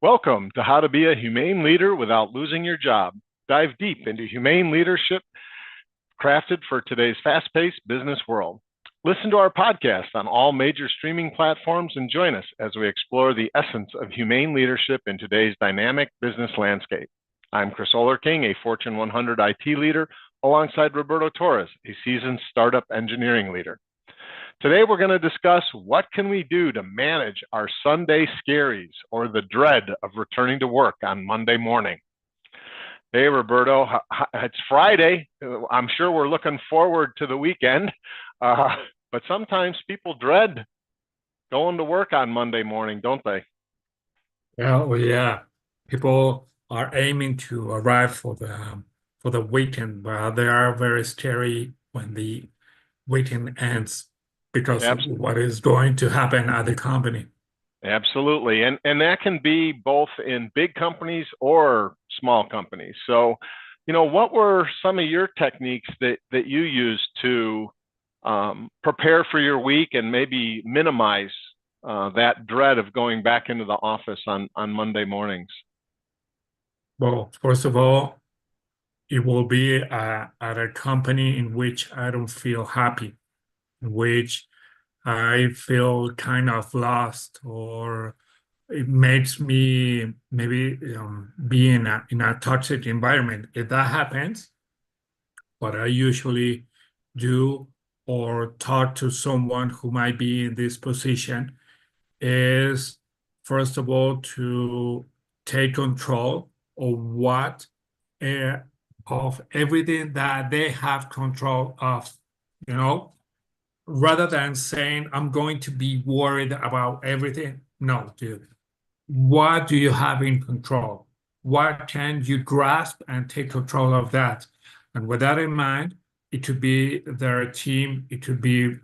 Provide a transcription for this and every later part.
Welcome to How to Be a Humane Leader Without Losing Your Job. Dive deep into humane leadership crafted for today's fast paced business world. Listen to our podcast on all major streaming platforms and join us as we explore the essence of humane leadership in today's dynamic business landscape. I'm Chris King, a Fortune 100 IT leader, alongside Roberto Torres, a seasoned startup engineering leader. Today, we're going to discuss what can we do to manage our Sunday scaries, or the dread of returning to work on Monday morning. Hey, Roberto, it's Friday. I'm sure we're looking forward to the weekend, but sometimes people dread going to work on Monday morning, don't they? Well, yeah, people are aiming to arrive for the weekend, but they are very scary when the weekend ends because of what is going to happen at the company. Absolutely. And that can be both in big companies or small companies. So, what were some of your techniques that you used to prepare for your week and maybe minimize that dread of going back into the office on Monday mornings? Well, first of all, it will be at a company in which I don't feel happy, in which I feel kind of lost, or it makes me maybe be in a toxic environment. If that happens, what I usually do or talk to someone who might be in this position is, first of all, to take control of what uh, of everything that they have control of, you know, rather than saying, I'm going to be worried about everything. No, dude. What do you have in control? What can you grasp and take control of that? And with that in mind, it could be their team, it could be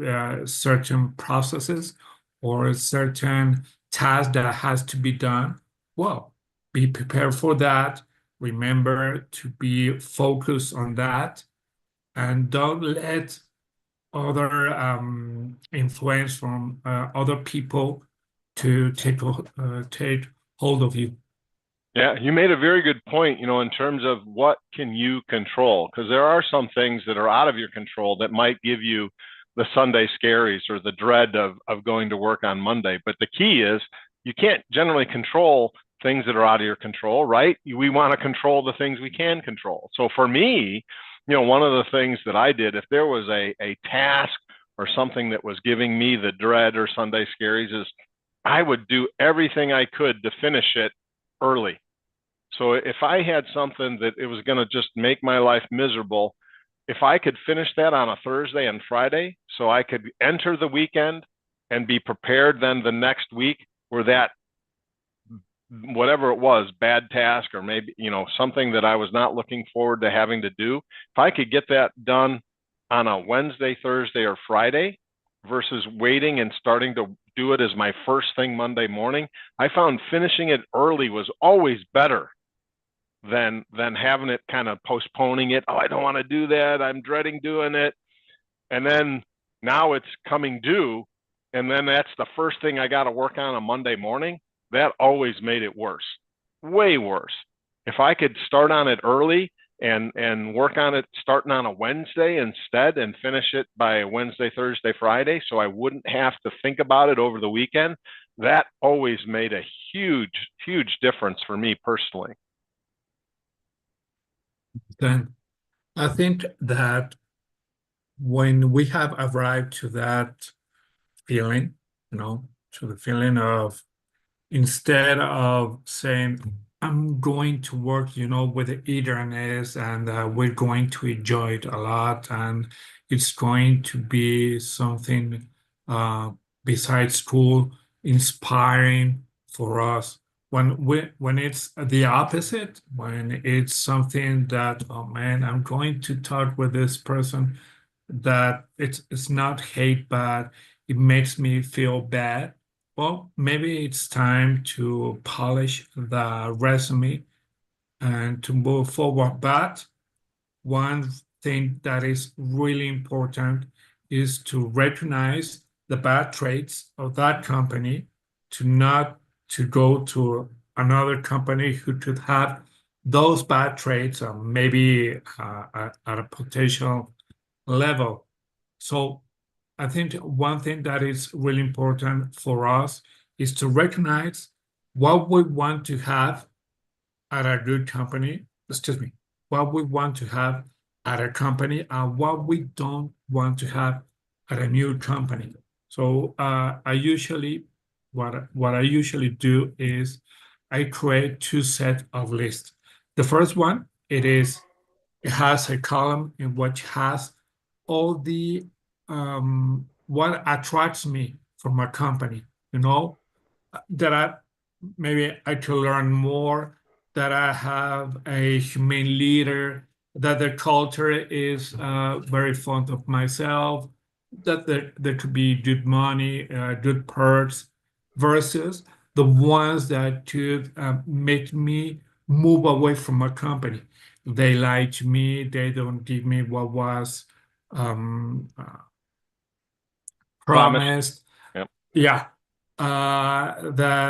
certain processes or a certain task that has to be done. Well, be prepared for that. Remember to be focused on that, and don't let other influence from other people to take hold of you. Yeah, you made a very good point, in terms of what can you control? Because there are some things that are out of your control that might give you the Sunday scaries or the dread of going to work on Monday. But the key is you can't generally control things that are out of your control, right? We want to control the things we can control. So for me, one of the things that I did, if there was a task or something that was giving me the dread or Sunday scaries, is I would do everything I could to finish it early. So if I had something that it was going to just make my life miserable, if I could finish that on a Thursday and Friday, so I could enter the weekend and be prepared then the next week where that, whatever it was, bad task or maybe, something that I was not looking forward to having to do, if I could get that done on a Wednesday, Thursday, or Friday versus waiting and starting to do it as my first thing Monday morning, I found finishing it early was always better than having it kind of postponing it. Oh, I don't want to do that. I'm dreading doing it. And then now it's coming due. And then that's the first thing I got to work on Monday morning. That always made it worse, way worse. If I could start on it early and work on it starting on a Wednesday instead and finish it by Wednesday, Thursday, Friday, so I wouldn't have to think about it over the weekend, that always made a huge, huge difference for me personally. Then I think that when we have arrived to that feeling, to the feeling of, instead of saying, I'm going to work, with the eagerness, and we're going to enjoy it a lot, and it's going to be something uh, besides school, inspiring for us. When it's the opposite, when it's something that, oh man, I'm going to talk with this person, that it's not hate, but it makes me feel bad. Well, maybe it's time to polish the resume and to move forward. But one thing that is really important is to recognize the bad traits of that company, to not to go to another company who could have those bad traits, or maybe at a potential level. So I think one thing that is really important for us is to recognize what we want to have at a good company, excuse me, what we want to have at a company and what we don't want to have at a new company. So what I usually do is I create two sets of lists. The first one, it has a column in which has all the what attracts me from a company, you know, that maybe I could learn more, that I have a humane leader, that the culture is very fond of myself, that there could be good money, good perks, versus the ones that could make me move away from a company. They lie to me, they don't give me what was um, Promise. promised. Yep. Yeah.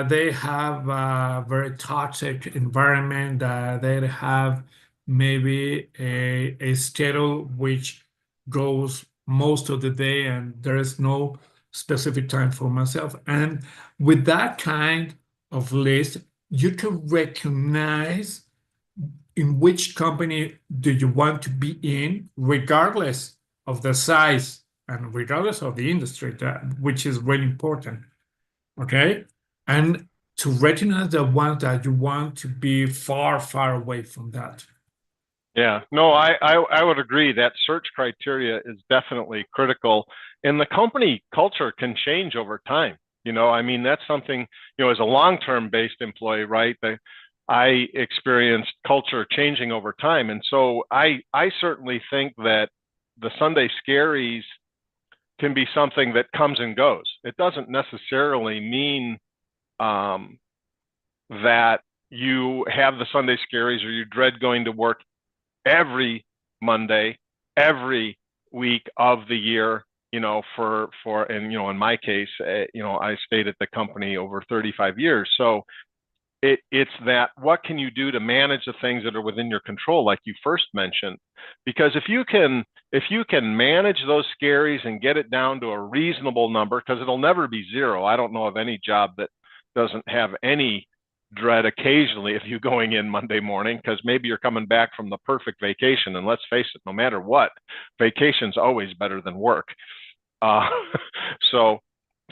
They have a very toxic environment, that they have maybe a schedule which goes most of the day and there is no specific time for myself. And with that kind of list, you can recognize in which company do you want to be in, regardless of the size and regardless of the industry, which is really important. Okay. And to recognize the ones that you want to be far, far away from that. Yeah, no, I would agree that search criteria is definitely critical, and the company culture can change over time. I mean, that's something, as a long-term based employee, right? I experienced culture changing over time. And so I certainly think that the Sunday Scaries can be something that comes and goes. It doesn't necessarily mean um, that you have the Sunday Scaries or you dread going to work every Monday, every week of the year, and in my case, I stayed at the company over 35 years. So it's that, what can you do to manage the things that are within your control, like you first mentioned? Because if you can manage those scaries and get it down to a reasonable number, because it'll never be zero. I don't know of any job that doesn't have any dread occasionally if you're going in Monday morning, because maybe you're coming back from the perfect vacation. And let's face it, no matter what, vacation's always better than work. Uh, so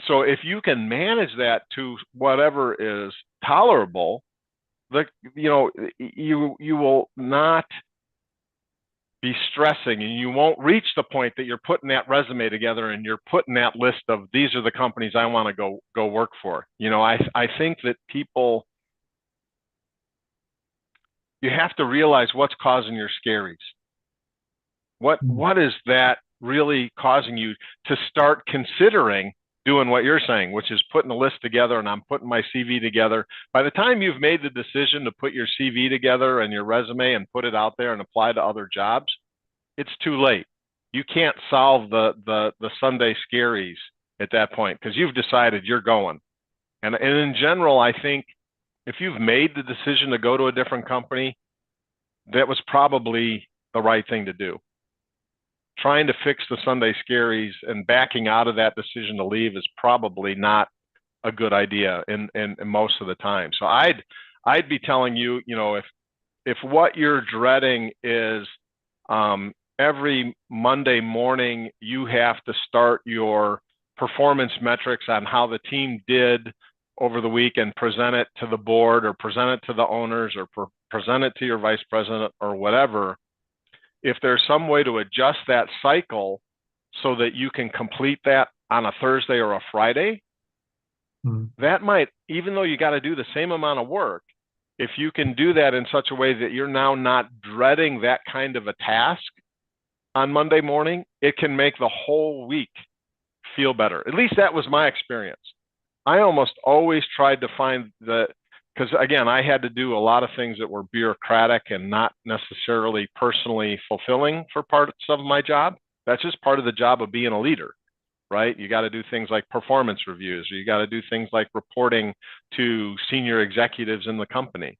so if you can manage that to whatever is tolerable, the you will not be stressing, and you won't reach the point that you're putting that resume together and you're putting that list of, these are the companies I want to go work for. I think that people, you have to realize what's causing your scaries. What is that really causing you to start considering doing what you're saying, which is putting a list together, and I'm putting my CV together. By the time you've made the decision to put your CV together and your resume and put it out there and apply to other jobs, it's too late. You can't solve the Sunday Scaries at that point, because you've decided you're going. And in general, I think if you've made the decision to go to a different company, that was probably the right thing to do. Trying to fix the Sunday Scaries and backing out of that decision to leave is probably not a good idea in most of the time. So I'd be telling you, if what you're dreading is every Monday morning you have to start your performance metrics on how the team did over the week and present it to the board or present it to the owners or present it to your vice president or whatever, if there's some way to adjust that cycle so that you can complete that on a Thursday or a Friday, that might, even though you got to do the same amount of work, if you can do that in such a way that you're now not dreading that kind of a task on Monday morning, it can make the whole week feel better. At least that was my experience. I almost always tried to find because again, I had to do a lot of things that were bureaucratic and not necessarily personally fulfilling for parts of my job. That's just part of the job of being a leader, right? You got to do things like performance reviews, or you got to do things like reporting to senior executives in the company.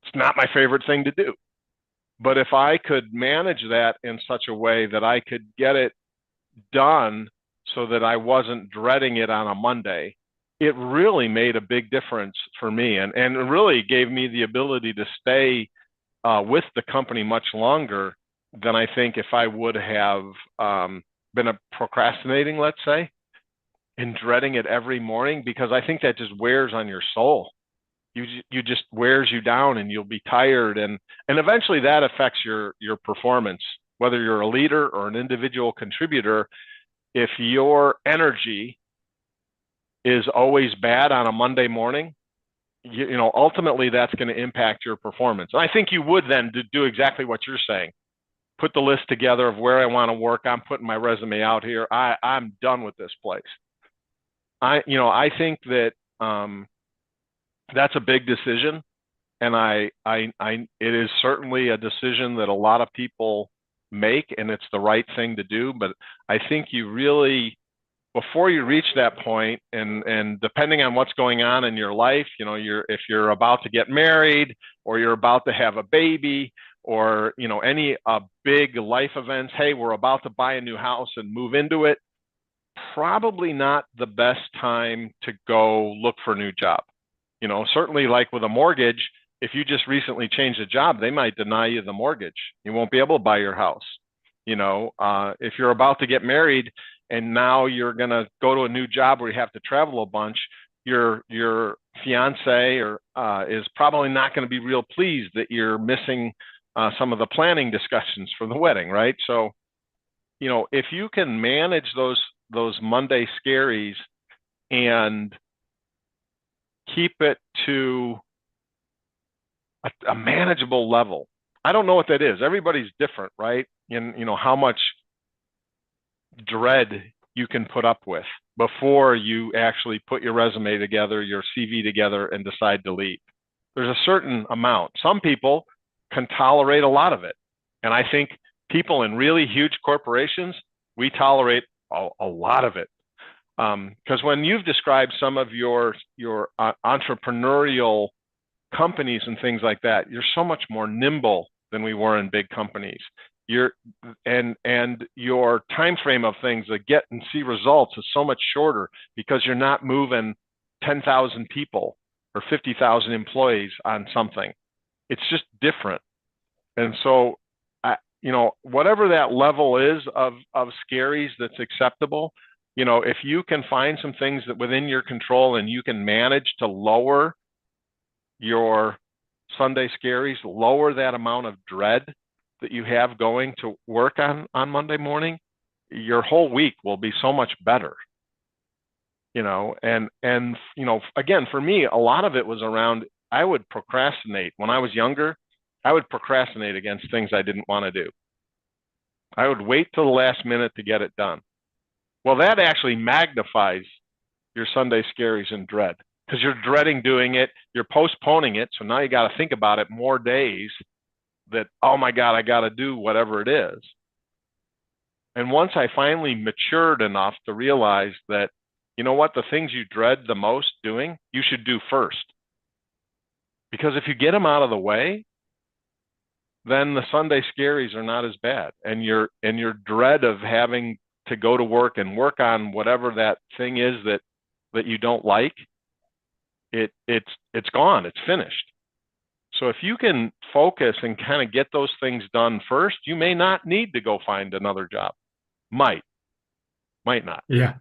It's not my favorite thing to do. But if I could manage that in such a way that I could get it done so that I wasn't dreading it on a Monday, it really made a big difference for me, and it really gave me the ability to stay with the company much longer than I think if I would have been a procrastinating, let's say, and dreading it every morning, because I think that just wears on your soul. You just wears you down, and you'll be tired, and eventually that affects your performance, whether you're a leader or an individual contributor. If your energy is always bad on a Monday morning, ultimately that's going to impact your performance. And I think you would then do exactly what you're saying. Put the list together of where I want to work. I'm putting my resume out here. I'm done with this place. I think that that's a big decision, and it is certainly a decision that a lot of people make, and it's the right thing to do. But I think you really, before you reach that point, and depending on what's going on in your life, if you're about to get married, or you're about to have a baby, or any big life events, hey, we're about to buy a new house and move into it, probably not the best time to go look for a new job. Certainly, like with a mortgage, if you just recently changed a job, they might deny you the mortgage. You won't be able to buy your house. If you're about to get married and now you're going to go to a new job where you have to travel a bunch, your fiance is probably not going to be real pleased that you're missing some of the planning discussions for the wedding, right? So, if you can manage those Monday scaries and keep it to a manageable level. I don't know what that is. Everybody's different, right? And how much dread you can put up with before you actually put your resume together, your CV together, and decide to leave. There's a certain amount. Some people can tolerate a lot of it. And I think people in really huge corporations, we tolerate a lot of it. Because when you've described some of your entrepreneurial companies and things like that, you're so much more nimble than we were in big companies. And your time frame of things that get and see results is so much shorter, because you're not moving 10,000 people or 50,000 employees on something. It's just different. And so, whatever that level is of scaries that's acceptable, if you can find some things that within your control, and you can manage to lower your Sunday scaries, lower that amount of dread that you have going to work on Monday morning, your whole week will be so much better. And again, for me, a lot of it was around, I would procrastinate. When I was younger, I would procrastinate against things I didn't want to do. I would wait till the last minute to get it done. Well, that actually magnifies your Sunday scaries and dread, because you're dreading doing it, you're postponing it. So now you got to think about it more days, that, oh my God, I got to do whatever it is. And once I finally matured enough to realize that, the things you dread the most doing, you should do first. Because if you get them out of the way, then the Sunday scaries are not as bad. And your dread of having to go to work and work on whatever that thing is that you don't like, it's gone, it's finished. So if you can focus and kind of get those things done first, you may not need to go find another job. Might not. Yeah.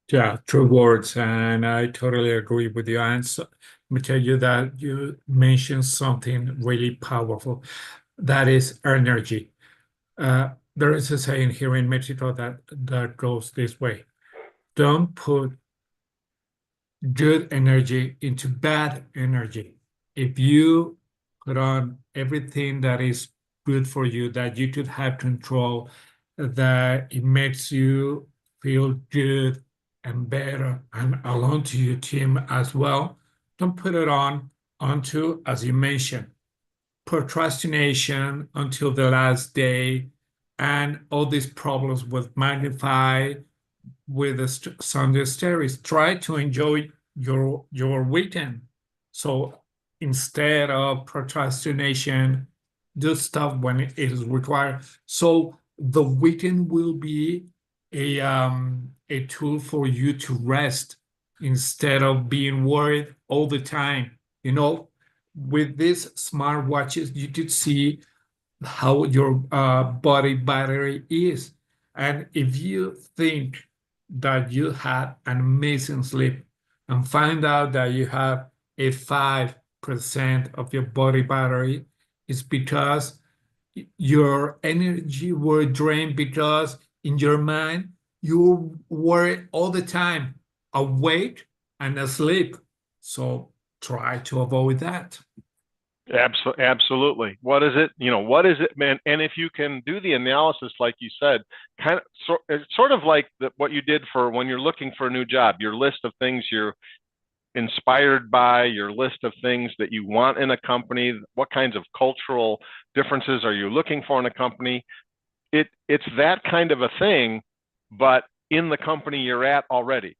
Yeah, true words, and I totally agree with you. And so, let me tell you that you mentioned something really powerful. That is energy. There is a saying here in Mexico that goes this way: don't put good energy into bad energy. If you put on everything that is good for you, that you could have control, that it makes you feel good and better and along to your team as well, don't put it onto, as you mentioned, procrastination until the last day, and all these problems will magnify with the Sunday Scaries, try to enjoy your weekend. So instead of procrastination, do stuff when it is required. So the weekend will be a tool for you to rest instead of being worried all the time. You know, with these smart watches, you could see how your body battery is. And if you think that you had an amazing sleep and find out that you have a 5% of your body battery, it's because your energy were drained because in your mind you were all the time awake and asleep. So try to avoid that. Absolutely. What is it? What is it, man? And if you can do the analysis, like you said, it's sort of like what you did for when you're looking for a new job, your list of things you're inspired by, your list of things that you want in a company, what kinds of cultural differences are you looking for in a company? It's that kind of a thing, but in the company you're at already.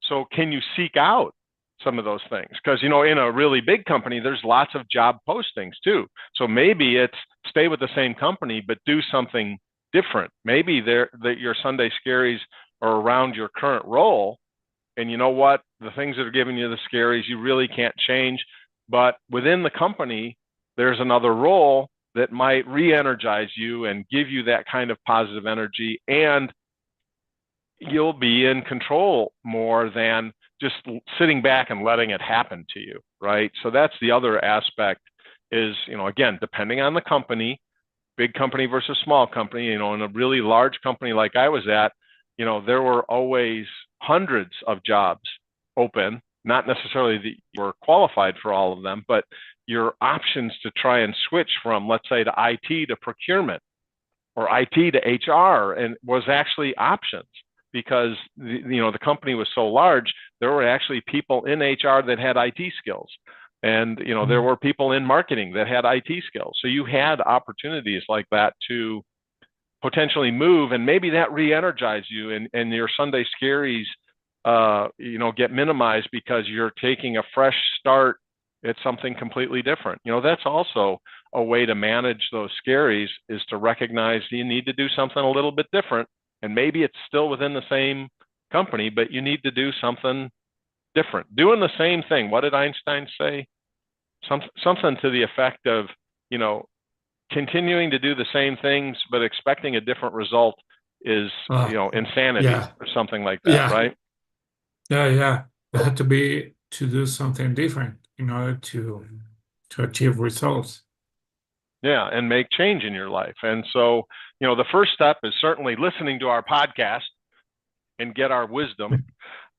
So can you seek out some of those things? Because in a really big company, there's lots of job postings too. So maybe it's stay with the same company, but do something different. Maybe that your Sunday scaries are around your current role, and you know what? The things that are giving you the scaries, you really can't change. But within the company, there's another role that might re-energize you and give you that kind of positive energy, and you'll be in control more than just sitting back and letting it happen to you, right? So that's the other aspect is, again, depending on the company, big company versus small company, in a really large company like I was at, there were always hundreds of jobs open, not necessarily that you were qualified for all of them, but your options to try and switch from, let's say, to IT to procurement or IT to HR and was actually options because the company was so large, there were actually people in HR that had IT skills. And there were people in marketing that had IT skills. So you had opportunities like that to potentially move, and maybe that re-energize you, and your Sunday scaries get minimized because you're taking a fresh start at something completely different. That's also a way to manage those scaries, is to recognize you need to do something a little bit different, and maybe it's still within the same company, but you need to do something different. Doing the same thing. What did Einstein say? Something to the effect of, continuing to do the same things but expecting a different result is, Uh, insanity yeah, or something like that, yeah, right? yeah. It had to be to do something different in order to achieve results. Yeah, and make change in your life. And so, the first step is certainly listening to our podcast and get our wisdom.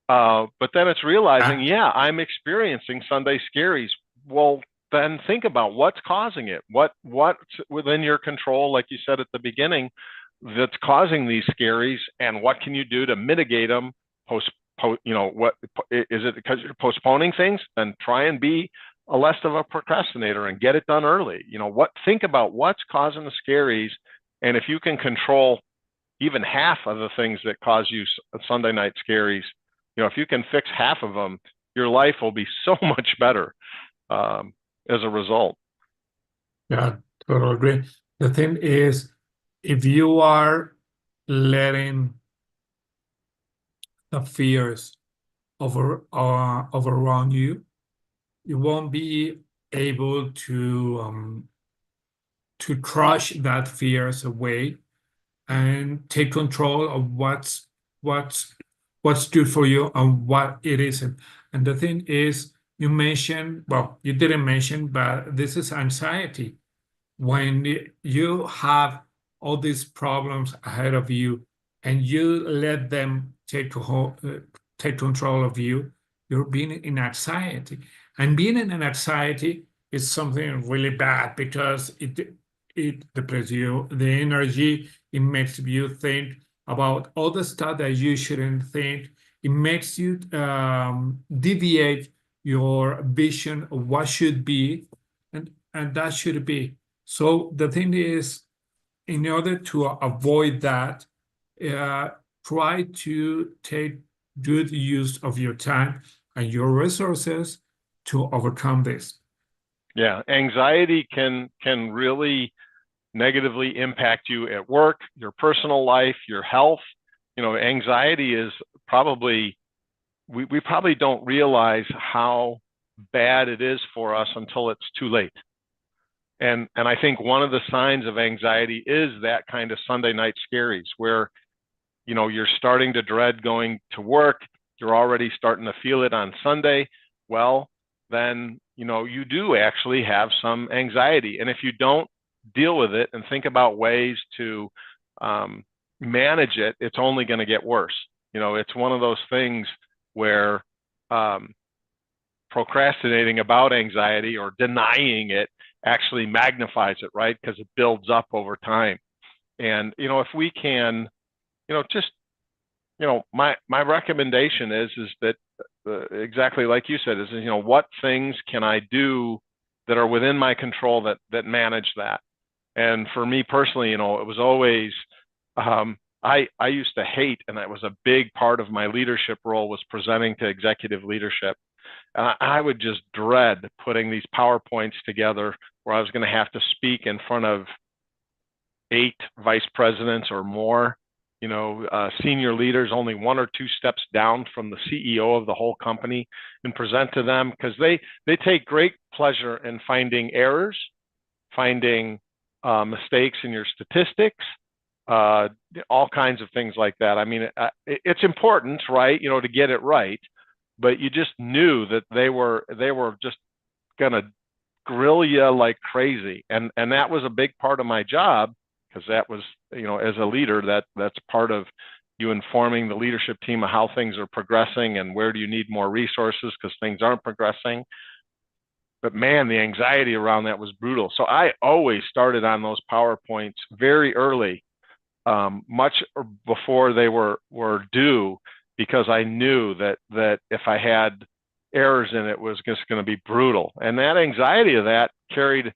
But then it's realizing, Ah, yeah, I'm experiencing Sunday scaries. Well, then think about what's causing it. What's within your control, like you said at the beginning, that's causing these scaries, and what can you do to mitigate them? What is it because you're postponing things? Then try and be a less of a procrastinator and get it done early. Think about what's causing the scaries, and if you can control even half of the things that cause you Sunday night scaries, if you can fix half of them, your life will be so much better as a result. yeah, totally agree. The thing is, if you are letting the fears overrun you, you won't be able to crush that fears away and take control of what's what's good for you and what it isn't. And the thing is, you mentioned, well, you didn't mention, but this is anxiety. When you have all these problems ahead of you and you let them take control of you, you're being in anxiety. And being in an anxiety is something really bad because it depletes you the energy. It makes you think about all the stuff that you shouldn't think. It makes you deviate your vision of what should be, and that should be. So the thing is, in order to avoid that, uh, try to take good use of your time and your resources to overcome this. Yeah, anxiety can really negatively impact you at work, your personal life, your health. Anxiety is probably we probably don't realize how bad it is for us until it's too late. And I think one of the signs of anxiety is that kind of Sunday night scaries where you're starting to dread going to work, you're already starting to feel it on Sunday. Well, then you do actually have some anxiety, and if you don't deal with it and think about ways to manage it, it's only going to get worse. It's one of those things where procrastinating about anxiety or denying it actually magnifies it, right? Because it builds up over time. And if we can, just my recommendation is that exactly like you said, is what things can I do that are within my control that manage that. And for me personally, it was always I used to hate, and that was a big part of my leadership role, was presenting to executive leadership. And I would just dread putting these PowerPoints together where I was going to have to speak in front of 8 vice presidents or more, senior leaders, only 1 or 2 steps down from the CEO of the whole company, and present to them, because they take great pleasure in finding errors, finding mistakes in your statistics, all kinds of things like that. I mean, it's important, right, to get it right, but you just knew that they were just gonna grill you like crazy, and that was a big part of my job, because that was, as a leader, that's part of you informing the leadership team of how things are progressing and where do you need more resources because things aren't progressing. But man, the anxiety around that was brutal. So I always started on those PowerPoints very early, much before they were due, because I knew that if I had errors in it was just going to be brutal. And that anxiety of that carried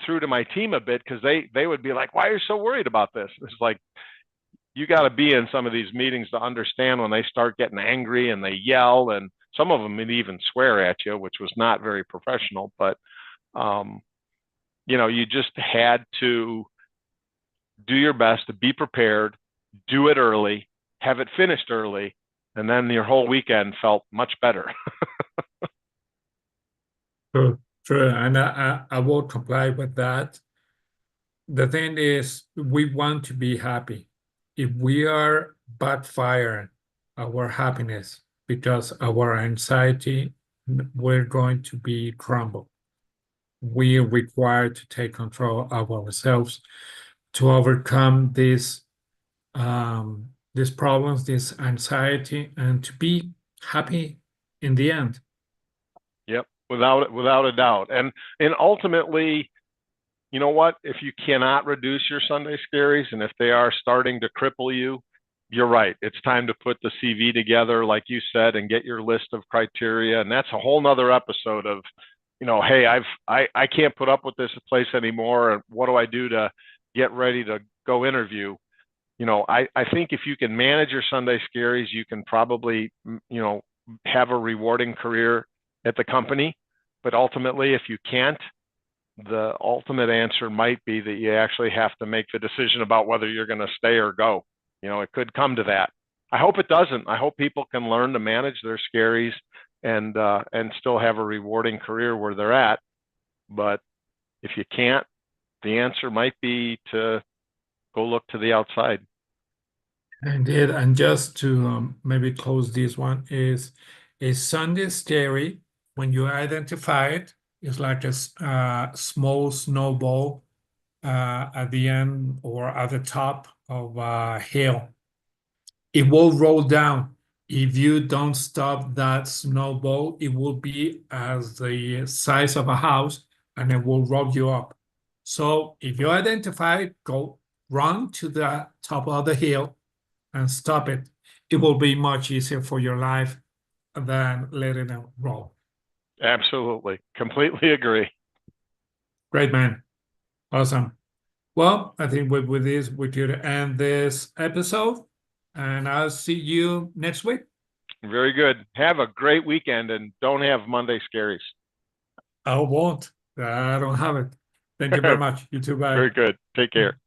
through to my team a bit, because they would be like, "Why are you so worried about this?" It's like, you got to be in some of these meetings to understand when they start getting angry and they yell, and some of them would even swear at you, which was not very professional. But you just had to do your best to be prepared, do it early, have it finished early, and then your whole weekend felt much better. True, true. And I will comply with that. The thing is, we want to be happy. If we are backfiring our happiness because our anxiety, we're going to be crumbled. We require to take control of ourselves to overcome these problems, this anxiety, and to be happy in the end. Yep, without a doubt. And ultimately, you know what? If you cannot reduce your Sunday scaries, and if they are starting to cripple you, you're right. It's time to put the CV together, like you said, and get your list of criteria. And that's a whole nother episode of, hey, I can't put up with this place anymore. And what do I do to get ready to go interview? I think if you can manage your Sunday scaries, you can probably, have a rewarding career at the company. But ultimately, if you can't, the ultimate answer might be that you actually have to make the decision about whether you're going to stay or go. It could come to that. I hope it doesn't. I hope people can learn to manage their scaries and still have a rewarding career where they're at. But if you can't, the answer might be to go look to the outside. Indeed, and just to maybe close this one, is a Sunday scary, when you identify it, is like a small snowball at the end or at the top of a hill. It will roll down. If you don't stop that snowball, it will be as the size of a house and it will roll you up. So if you identify it, go run to the top of the hill and stop it. It will be much easier for your life than letting it roll. Absolutely. Completely agree. Great, man. Awesome. Well, I think with this, we could end this episode. and I'll see you next week. Very good. Have a great weekend and don't have Monday scaries. I won't. I don't have it. Thank you very much. You too. Bye. Very good. Take care.